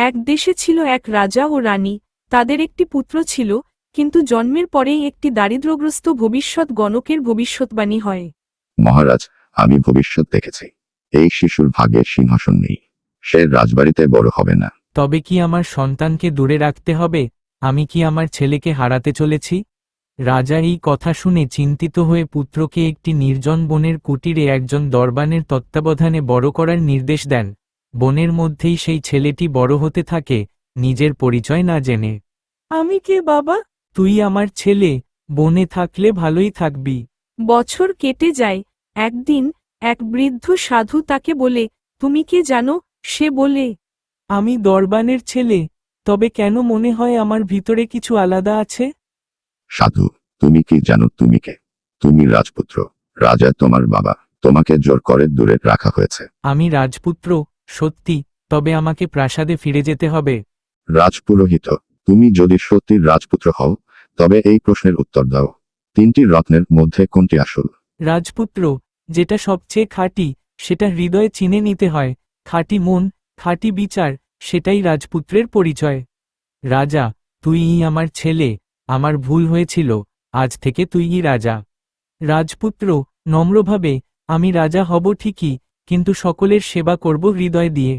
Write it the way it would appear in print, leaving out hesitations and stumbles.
এক দেশে ছিল এক রাজা ও রানী, তাদের একটি পুত্র ছিল, কিন্তু জন্মের পরেই একটি দারিদ্র্যগ্রস্ত ভবিষ্যৎ গণকের ভবিষ্যৎবাণী হয়। মহারাজ, আমি ভবিষ্যৎ দেখেছি। এই শিশুর ভাগ্যে সিংহাসন নেই, সে রাজবাড়িতে বড় হবে না। তবে কি আমার সন্তানকে দূরে রাখতে হবে? আমি কি আমার ছেলেকে হারাতে চলেছি? রাজা এই কথা শুনে চিন্তিত হয়ে পুত্রকে একটি নির্জন বনের কুটিরে একজন দরবানের তত্ত্বাবধানে বড় করার নির্দেশ দেন। বনের মধ্যেই সেই ছেলেটি বড় হতে থাকে, নিজের পরিচয় না জেনে। আমি কে বাবা? তুই আমার ছেলে, বনে থাকলে ভালোই থাকবি। বছর কেটে যায়। একদিন এক বৃদ্ধ সাধু তাকে বলে, তুমি কে জানো? সে বলে, আমি দরবানের ছেলে, তবে কেন মনে হয় আমার ভিতরে কিছু আলাদা আছে? সাধু, তুমি কি জানো তুমি কে? তুমি রাজপুত্র। রাজা তোমার বাবা, তোমাকে জোর করে দূরে রাখা হয়েছে। আমি রাজপুত্র, সত্যি, তবে আমাকে প্রাসাদে ফিরে যেতে হবে। রাজপুরোহিত, তুমি যদি সত্যি রাজপুত্র হও, তবে এই প্রশ্নের উত্তর দাও। 3টি রত্নের মধ্যে কোনটি আসল? রাজপুত্র, যেটা সবচেয়ে খাঁটি, সেটা হৃদয়ে চিনে নিতে হয়। খাঁটি মন, খাঁটি বিচার, সেটাই রাজপুত্রের পরিচয়। রাজা, তুইই আমার ছেলে, আমার ভুল হয়েছিল, আজ থেকে তুইই রাজা। রাজপুত্র, নম্রভাবে, আমি রাজা হব ঠিকই, কিন্তু সকলের সেবা করব হৃদয় দিয়ে।